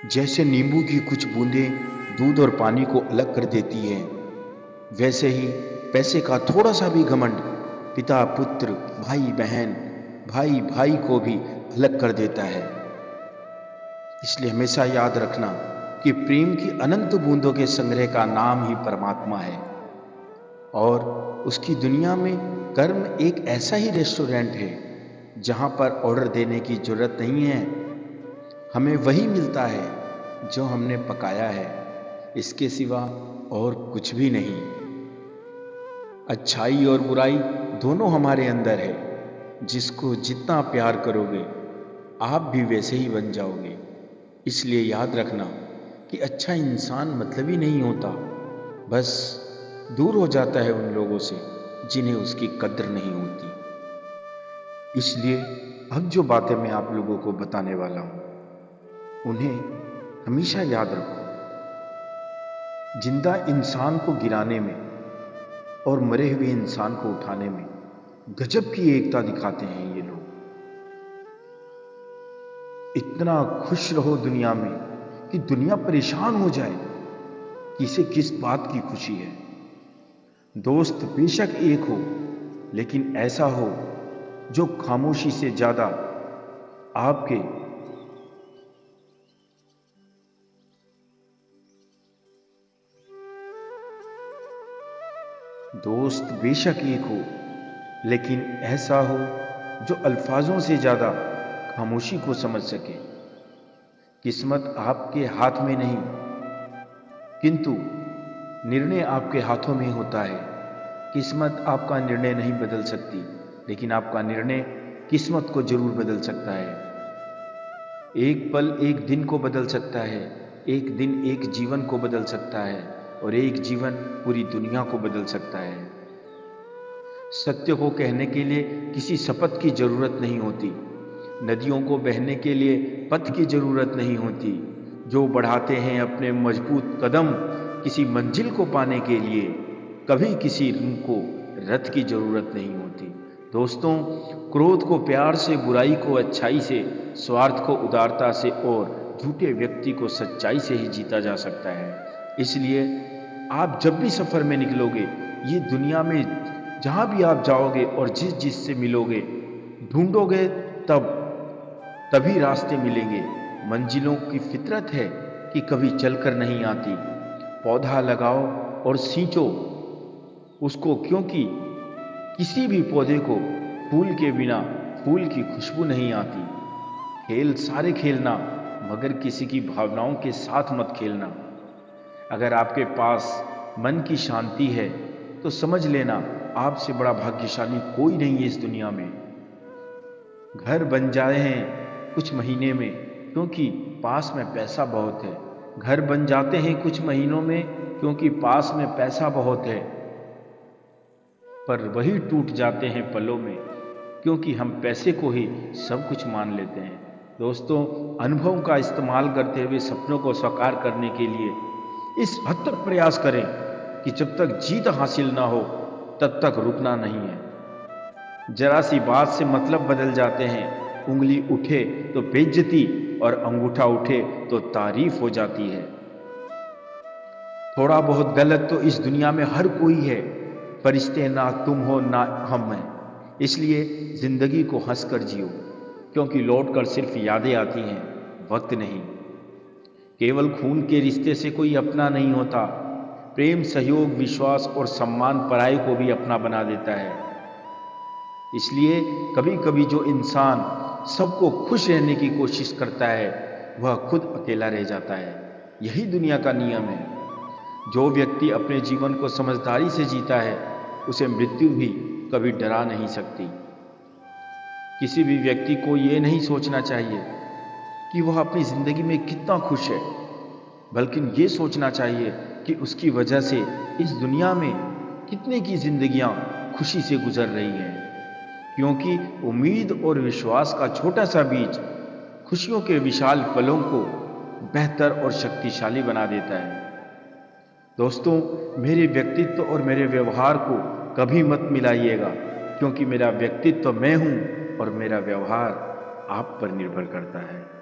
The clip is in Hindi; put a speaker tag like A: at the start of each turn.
A: जैसे नींबू की कुछ बूंदें दूध और पानी को अलग कर देती हैं, वैसे ही पैसे का थोड़ा सा भी घमंड पिता पुत्र, भाई बहन, भाई भाई को भी अलग कर देता है। इसलिए हमेशा याद रखना कि प्रेम की अनंत बूंदों के संग्रह का नाम ही परमात्मा है। और उसकी दुनिया में कर्म एक ऐसा ही रेस्टोरेंट है जहां पर ऑर्डर देने की जरूरत नहीं है। हमें वही मिलता है जो हमने पकाया है, इसके सिवा और कुछ भी नहीं। अच्छाई और बुराई दोनों हमारे अंदर है। जिसको जितना प्यार करोगे आप भी वैसे ही बन जाओगे। इसलिए याद रखना कि अच्छा इंसान मतलब ही नहीं होता, बस दूर हो जाता है उन लोगों से जिन्हें उसकी कद्र नहीं होती। इसलिए अब जो बातें मैं आप लोगों को बताने वाला हूं, उन्हें हमेशा याद रखो। जिंदा इंसान को गिराने में और मरे हुए इंसान को उठाने में गजब की एकता दिखाते हैं ये लोग। इतना खुश रहो दुनिया में कि दुनिया परेशान हो जाए कि इसे किस बात की खुशी है। दोस्त बेशक एक हो, लेकिन ऐसा हो जो खामोशी से ज्यादा आपके दोस्त बेशक एक हो, लेकिन ऐसा हो जो अल्फाजों से ज्यादा खामोशी को समझ सके। किस्मत आपके हाथ में नहीं, किंतु निर्णय आपके हाथों में होता है। किस्मत आपका निर्णय नहीं बदल सकती, लेकिन आपका निर्णय किस्मत को जरूर बदल सकता है। एक पल एक दिन को बदल सकता है, एक दिन एक जीवन को बदल सकता है, और एक जीवन पूरी दुनिया को बदल सकता है। सत्य को कहने के लिए किसी शपथ की जरूरत नहीं होती। नदियों को बहने के लिए पथ की जरूरत नहीं होती। जो बढ़ाते हैं अपने मजबूत कदम किसी मंजिल को पाने के लिए, कभी किसी को रथ की जरूरत नहीं होती। दोस्तों, क्रोध को प्यार से, बुराई को अच्छाई से, स्वार्थ को उदारता से और झूठे व्यक्ति को सच्चाई से ही जीता जा सकता है। इसलिए आप जब भी सफर में निकलोगे, ये दुनिया में जहां भी आप जाओगे और जिस जिस से मिलोगे, ढूंढोगे तब तभी रास्ते मिलेंगे। मंजिलों की फितरत है कि कभी चलकर नहीं आती। पौधा लगाओ और सींचो उसको, क्योंकि किसी भी पौधे को फूल के बिना फूल की खुशबू नहीं आती। खेल सारे खेलना, मगर किसी की भावनाओं के साथ मत खेलना। अगर आपके पास मन की शांति है तो समझ लेना आपसे बड़ा भाग्यशाली कोई नहीं है इस दुनिया में। घर बन जाए हैं कुछ महीने में क्योंकि पास में पैसा बहुत है। घर बन जाते हैं कुछ महीनों में क्योंकि पास में पैसा बहुत है, पर वही टूट जाते हैं पलों में क्योंकि हम पैसे को ही सब कुछ मान लेते हैं। दोस्तों, अनुभव का इस्तेमाल करते हुए सपनों को साकार करने के लिए इस हद तक प्रयास करें कि जब तक जीत हासिल ना हो तब तक रुकना नहीं है। जरा सी बात से मतलब बदल जाते हैं। उंगली उठे तो बेइज्जती और अंगूठा उठे तो तारीफ हो जाती है। थोड़ा बहुत गलत तो इस दुनिया में हर कोई है। फरिश्ते ना तुम हो ना हम हैं। इसलिए जिंदगी को हंसकर जियो, क्योंकि लौट कर सिर्फ यादें आती हैं, वक्त नहीं। केवल खून के रिश्ते से कोई अपना नहीं होता। प्रेम, सहयोग, विश्वास और सम्मान पराये को भी अपना बना देता है। इसलिए कभी कभी जो इंसान सबको खुश रहने की कोशिश करता है वह खुद अकेला रह जाता है। यही दुनिया का नियम है। जो व्यक्ति अपने जीवन को समझदारी से जीता है उसे मृत्यु भी कभी डरा नहीं सकती। किसी भी व्यक्ति को ये नहीं सोचना चाहिए कि वह अपनी जिंदगी में कितना खुश है, बल्कि ये सोचना चाहिए कि उसकी वजह से इस दुनिया में कितने की जिंदगियां खुशी से गुजर रही हैं। क्योंकि उम्मीद और विश्वास का छोटा सा बीज खुशियों के विशाल पलों को बेहतर और शक्तिशाली बना देता है। दोस्तों, मेरे व्यक्तित्व और मेरे व्यवहार को कभी मत मिलाइएगा, क्योंकि मेरा व्यक्तित्व मैं हूं और मेरा व्यवहार आप पर निर्भर करता है।